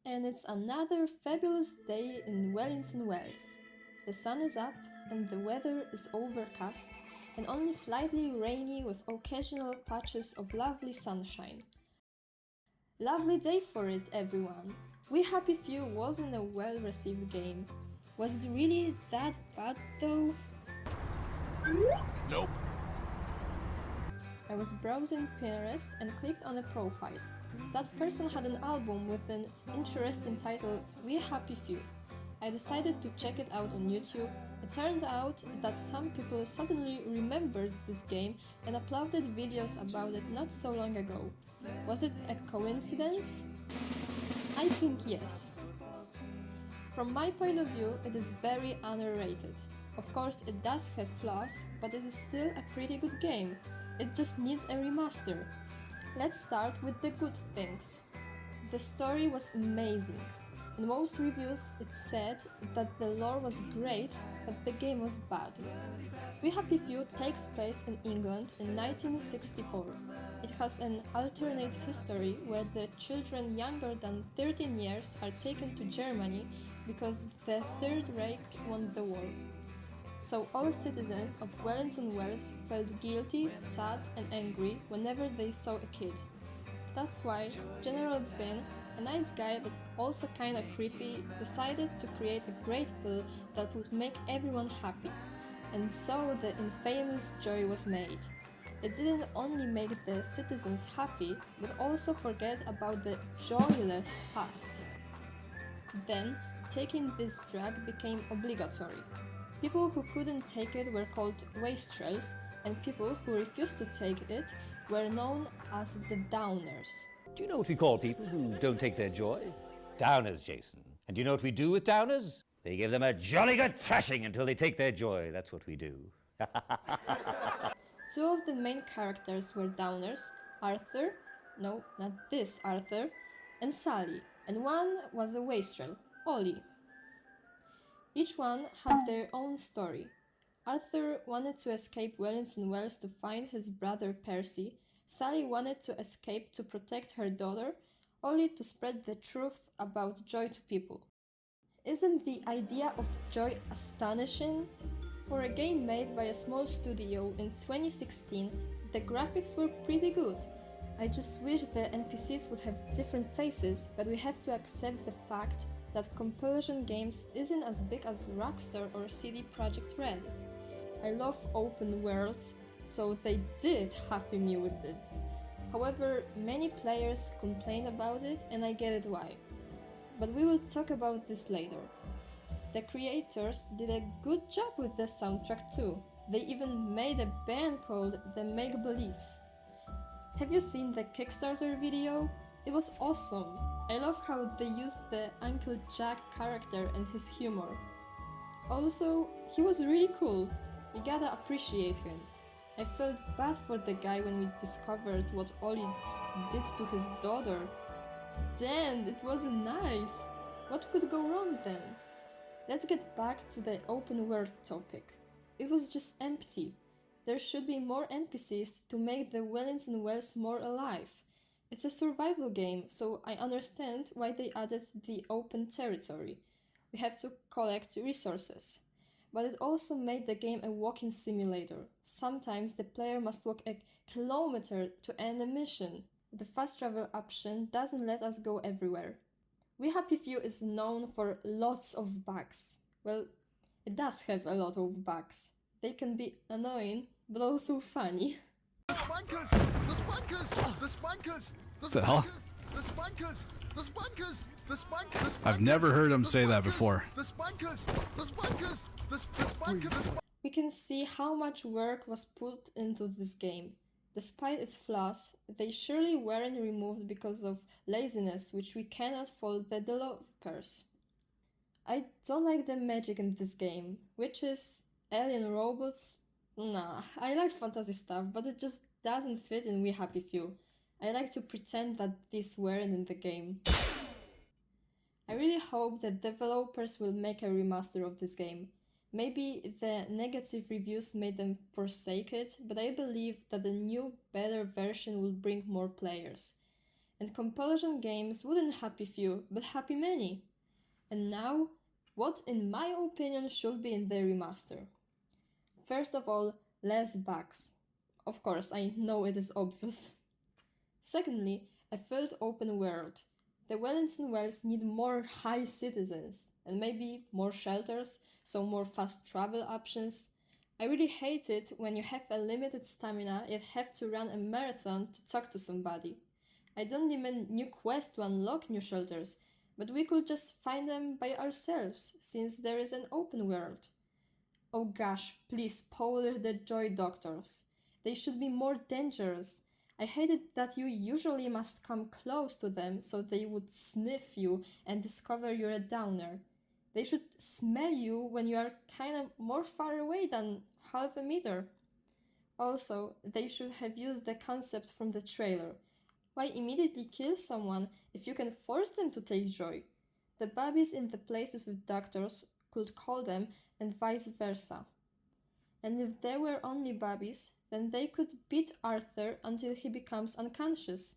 And it's another fabulous day in Wellington, Wales. The sun is up and the weather is overcast and only slightly rainy with occasional patches of lovely sunshine. Lovely day for it, everyone! We Happy Few wasn't a well-received game. Was it really that bad though? Nope. I was browsing Pinterest and clicked on a profile. That person had an album with an interesting title, We Happy Few. I decided to check it out on YouTube. It turned out that some people suddenly remembered this game and uploaded videos about it not so long ago. Was it a coincidence? I think yes. From my point of view, it is very underrated. Of course, it does have flaws, but it is still a pretty good game. It just needs a remaster. Let's start with the good things. The story was amazing. In most reviews it said that the lore was great, but the game was bad. We Happy Few takes place in England in 1964. It has an alternate history where the children younger than 13 years are taken to Germany because the Third Reich won the war. So all citizens of Wellington, Wales felt guilty, sad and angry whenever they saw a kid. That's why General Ben, a nice guy but also kinda creepy, decided to create a great pill that would make everyone happy. And so the infamous Joy was made. It didn't only make the citizens happy, but also forget about the joyless past. Then, taking this drug became obligatory. People who couldn't take it were called wastrels, and people who refused to take it were known as the downers. Do you know what we call people who don't take their joy? Downers, Jason. And do you know what we do with downers? They give them a jolly good thrashing until they take their joy. That's what we do. Two of the main characters were downers, Arthur, no, not this Arthur, and Sally, and one was a wastrel, Ollie. Each one had their own story. Arthur wanted to escape Wellington, Wales to find his brother Percy. Sally wanted to escape to protect her daughter, Ollie to spread the truth about Joy to people. Isn't the idea of Joy astonishing? For a game made by a small studio in 2016, the graphics were pretty good. I just wish the NPCs would have different faces, but we have to accept the fact that Compulsion Games isn't as big as Rockstar or CD Projekt Red. I love open worlds, so they did happy me with it. However, many players complain about it and I get it why. But we will talk about this later. The creators did a good job with the soundtrack too. They even made a band called the Makebelieves. Have you seen the Kickstarter video? It was awesome. I love how they used the Uncle Jack character and his humor. Also, he was really cool. You gotta appreciate him. I felt bad for the guy when we discovered what Ollie did to his daughter. Damn, it wasn't nice. What could go wrong then? Let's get back to the open world topic. It was just empty. There should be more NPCs to make the Wellington Wales more alive. It's a survival game, so I understand why they added the open territory. We have to collect resources. But it also made the game a walking simulator. Sometimes the player must walk a kilometer to end a mission. The fast travel option doesn't let us go everywhere. We Happy Few is known for lots of bugs. Well, it does have a lot of bugs. They can be annoying, but also funny. The spankers! The spankers! The spankers! The hell? The spankers! The spankers! The spankers! I've never heard him say that before. The spankers! The spankers! The spankers! We can see how much work was put into this game. Despite its flaws, they surely weren't removed because of laziness, which we cannot fault the developers. I don't like the magic in this game. Witches, alien robots, nah, I like fantasy stuff, but it just doesn't fit in We Happy Few. I like to pretend that these weren't in the game. I really hope that developers will make a remaster of this game. Maybe the negative reviews made them forsake it, but I believe that the new, better version will bring more players. and compulsion games wouldn't happy few, but happy many. And now, what in my opinion should be in the remaster? First of all, less bugs. Of course, I know it is obvious. Secondly, a filled open world. The Wellington Wells need more high citizens, and maybe more shelters, so more fast travel options. I really hate it when you have a limited stamina yet have to run a marathon to talk to somebody. I don't demand new quests to unlock new shelters, but we could just find them by ourselves, since there is an open world. Oh gosh, please polish the joy doctors. They should be more dangerous. I hated that you usually must come close to them so they would sniff you and discover you're a downer. They should smell you when you are kinda more far away than half a meter. Also, they should have used the concept from the trailer. Why immediately kill someone if you can force them to take joy? The babies in the places with doctors could call them, and vice versa. And if there were only babies, then they could beat Arthur until he becomes unconscious.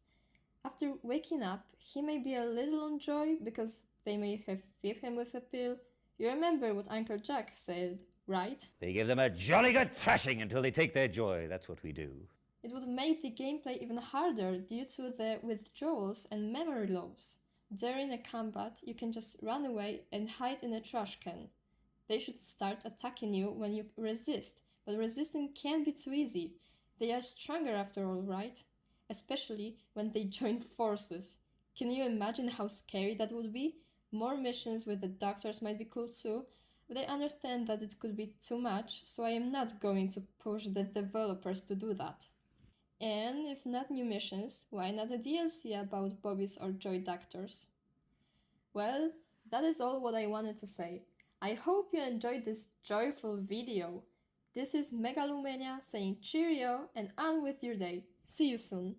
After waking up, he may be a little on joy because they may have fed him with a pill. You remember what Uncle Jack said, right? They give them a jolly good thrashing until they take their joy. That's what we do. It would make the gameplay even harder due to the withdrawals and memory loss. During a combat, you can just run away and hide in a trash can. They should start attacking you when you resist, but resisting can't be too easy. They are stronger after all, right? Especially when they join forces. Can you imagine how scary that would be? More missions with the doctors might be cool too, but I understand that it could be too much, so I am not going to push the developers to do that. And if not new missions, why not a DLC about Bobbies or Joy Doctors? Well, that is all what I wanted to say. I hope you enjoyed this joyful video. This is Megalumania saying cheerio and on with your day. See you soon.